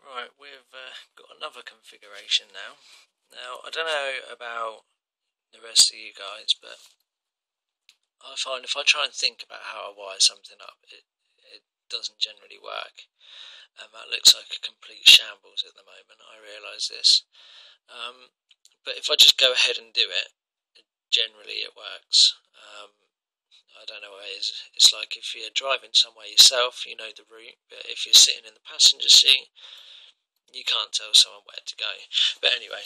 Right, we've got another configuration now. Now, I don't know about the rest of you guys, but I find if I try and think about how I wire something up, it doesn't generally work. That looks like a complete shambles at the moment, I realise this. But if I just go ahead and do it, generally it works. I don't know what it is. It's like if you're driving somewhere yourself, you know the route, but if you're sitting in the passenger seat, you can't tell someone where to go. But anyway,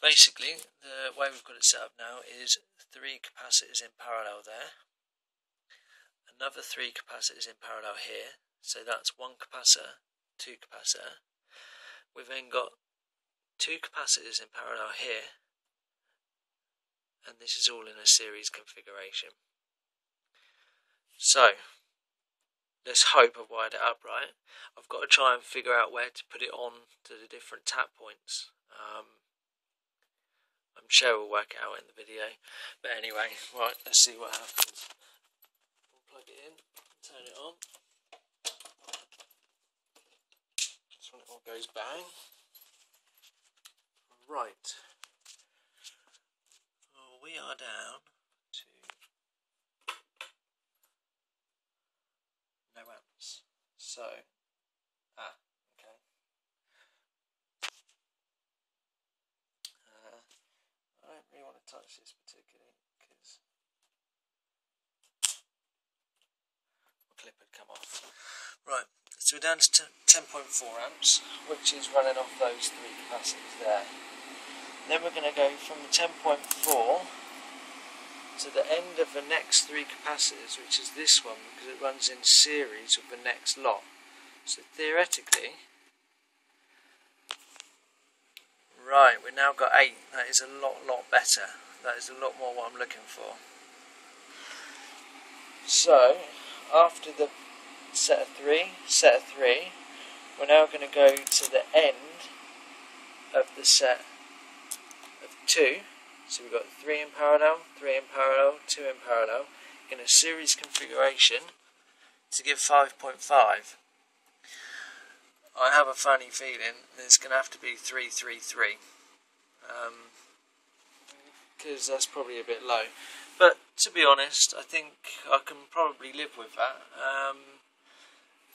basically, the way we've got it set up now is 3 capacitors in parallel there, another 3 capacitors in parallel here, so that's 1 capacitor, 2 capacitor. We've then got 2 capacitors in parallel here, and this is all in a series configuration. So, let's hope I've wired it up right. I've got to try and figure out where to put it on to the different tap points. I'm sure we'll work it out in the video. But anyway, right, let's see what happens. We'll plug it in, turn it on. Just when it all goes bang. Right. Well, we are down to no amps. So, okay. I don't really want to touch this particularly because my clip had come off. Right, so we're down to 10.4 amps, which is running off those 3 capacitors there. Then we're going to go from the 10.4 to the end of the next 3 capacitors, which is this one, because it runs in series with the next lot. So theoretically, right, we've now got 8. That is a lot better. That is a lot more what I'm looking for. So, after the set of 3, we're now going to go to the end of the set of 2. So we've got 3 in parallel, 3 in parallel, 2 in parallel, in a series configuration to give 5.5. I have a funny feeling that it's going to have to be 333, because that's probably a bit low. But to be honest, I think I can probably live with that.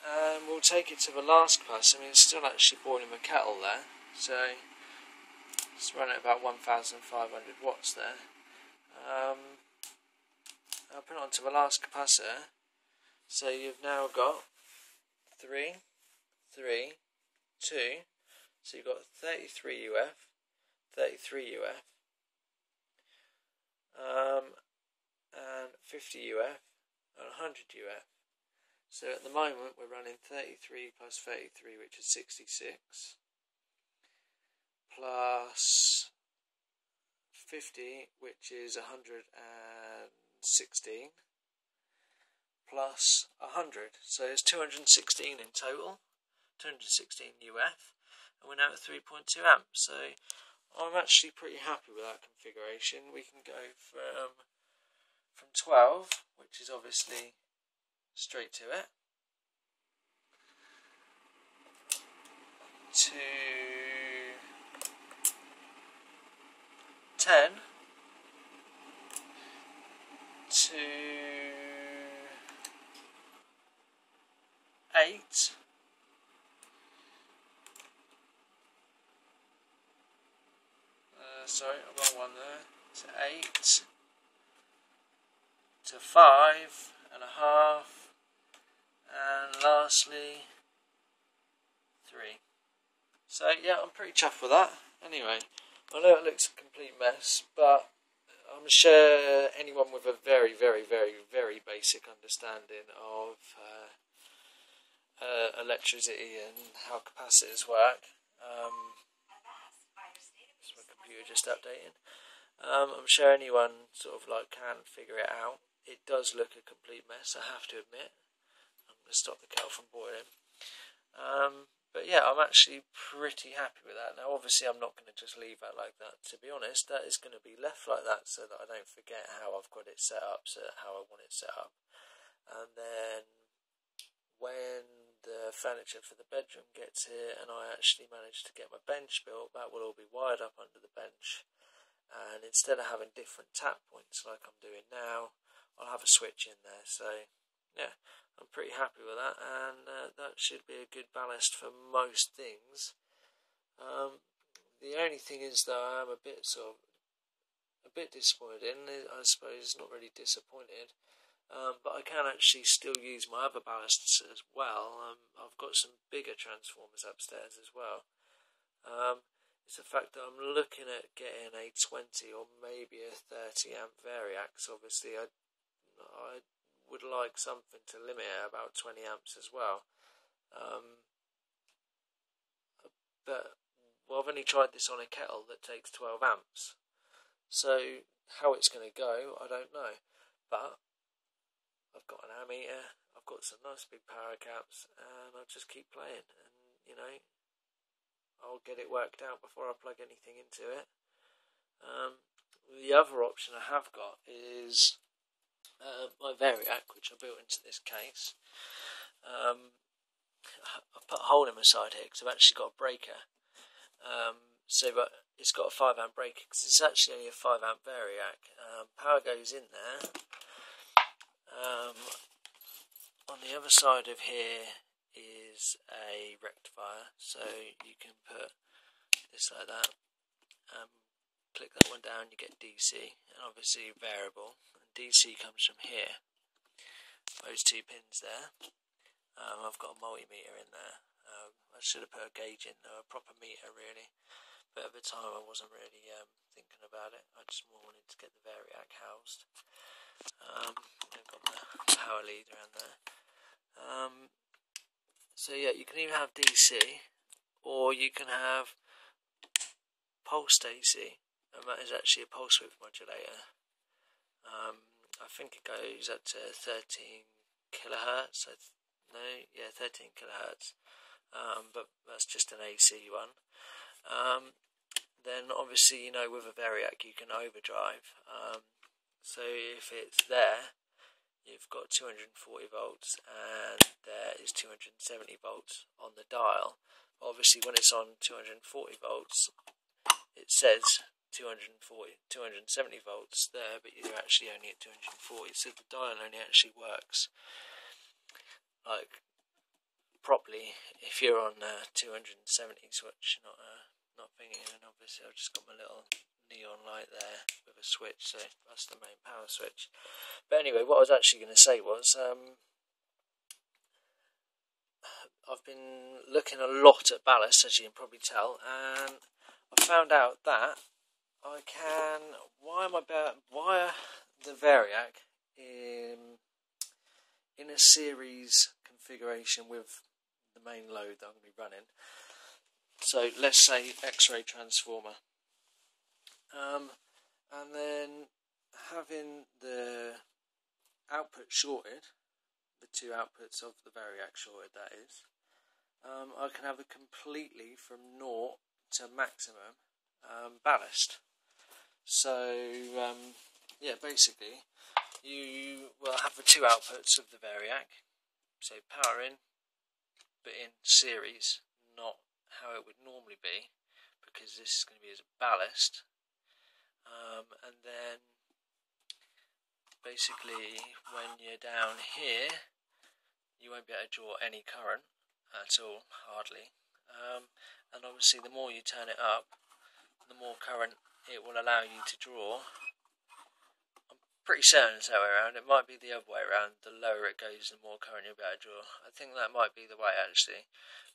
And we'll take it to the last class. I mean, it's still actually boiling the kettle there, so it's running at about 1,500 watts there. I'll put it onto the last capacitor. So you've now got 3, 3, 2. So you've got 33 UF, 33 UF, and 50 UF, and 100 UF. So at the moment we're running 33 plus 33, which is 66. Plus 50, which is 116, plus 100, so it's 216 in total, 216 UF, and we're now at 3.2 amps, so I'm actually pretty happy with that configuration. We can go from 12, which is obviously straight to it, to 10 to 8 sorry, I've got one there, to 8 to 5.5, and lastly 3. So yeah, I'm pretty chuffed with that. Anyway, I know it looks a complete mess, but I'm sure anyone with a very basic understanding of electricity and how capacitors work, so my computer just updating, I'm sure anyone sort of like can figure it out. It does look a complete mess, I have to admit. I'm going to stop the kettle from boiling. But yeah, I'm actually pretty happy with that. Now obviously I'm not going to just leave that like that. To be honest, that is going to be left like that so that I don't forget how I've got it set up, so how I want it set up. And then when the furniture for the bedroom gets here and I actually manage to get my bench built, that will all be wired up under the bench. And instead of having different tap points like I'm doing now, I'll have a switch in there. So yeah, I'm pretty happy with that, and that should be a good ballast for most things. The only thing is that I am a bit disappointed in, I suppose, not really disappointed, but I can actually still use my other ballasts as well. I've got some bigger transformers upstairs as well. It's the fact that I'm looking at getting a 20 or maybe a 30 amp VARIAC. So obviously I would like something to limit it about 20 amps as well. But I've only tried this on a kettle that takes 12 amps. So how it's going to go, I don't know. But I've got an ammeter, I've got some nice big power caps, and I'll just keep playing. And, you know, I'll get it worked out before I plug anything into it. The other option I have got is my VARIAC, which I built into this case. I put a hole in my side here because I've actually got a breaker. But it's got a 5 amp breaker because it's actually only a 5 amp VARIAC. Power goes in there. On the other side of here is a rectifier, so you can put this like that, click that one down, you get DC, and obviously variable, and DC comes from here, those two pins there. I've got a multimeter in there. I should have put a gauge in there, a proper meter really, but at the time I wasn't really thinking about it. I just more wanted to get the VARIAC housed. I've got the power lead around there. So yeah, you can either have DC or you can have pulsed AC, and that is actually a pulse width modulator. I think it goes up to 13 kilohertz. 13 kilohertz. But that's just an AC one. Then obviously, you know, with a VARIAC you can overdrive. So if it's there, you've got 240 volts and there is 270 volts on the dial. Obviously when it's on 240 volts it says 270 volts there, but you're actually only at 240, so the dial only actually works like properly if you're on 270 switch, not thinking. And obviously I've just got my little neon light there with a switch, so that's the main power switch. But anyway, what I was actually going to say was I've been looking a lot at ballast, as you can probably tell, and I found out that I can wire the VARIAC in a series configuration with the main load that I'm going to be running. So let's say X-ray transformer. And then having the output shorted, the two outputs of the VARIAC shorted, that is, I can have it completely from 0 to maximum ballast. So yeah, basically you will have the two outputs of the VARIAC, so power in, but in series, not how it would normally be, because this is going to be as a ballast. And then basically when you're down here you won't be able to draw any current at all, hardly. And obviously the more you turn it up, the more current it will allow you to draw. I'm pretty certain it's that way around. It might be the other way around. The lower it goes, the more current you'll be able to draw. I think that might be the way actually,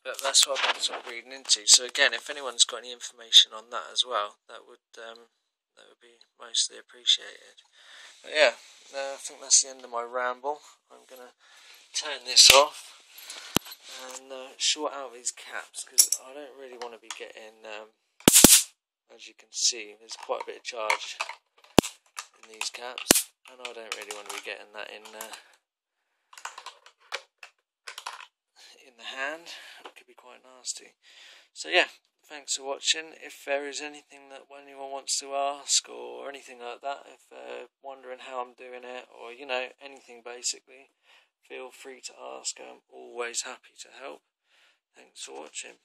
but that's what I've been sort of reading into. So again, if anyone's got any information on that as well, that would be mostly appreciated. But yeah, I think that's the end of my ramble. I'm going to turn this off and short out these caps, because I don't really want to be getting, as you can see, there's quite a bit of charge in these caps, and I don't really want to be getting that in the hand. It could be quite nasty. So yeah, thanks for watching. If there is anything that anyone wants to ask or anything like that, if they're wondering how I'm doing it, or you know, anything basically, feel free to ask. I'm always happy to help. Thanks for watching.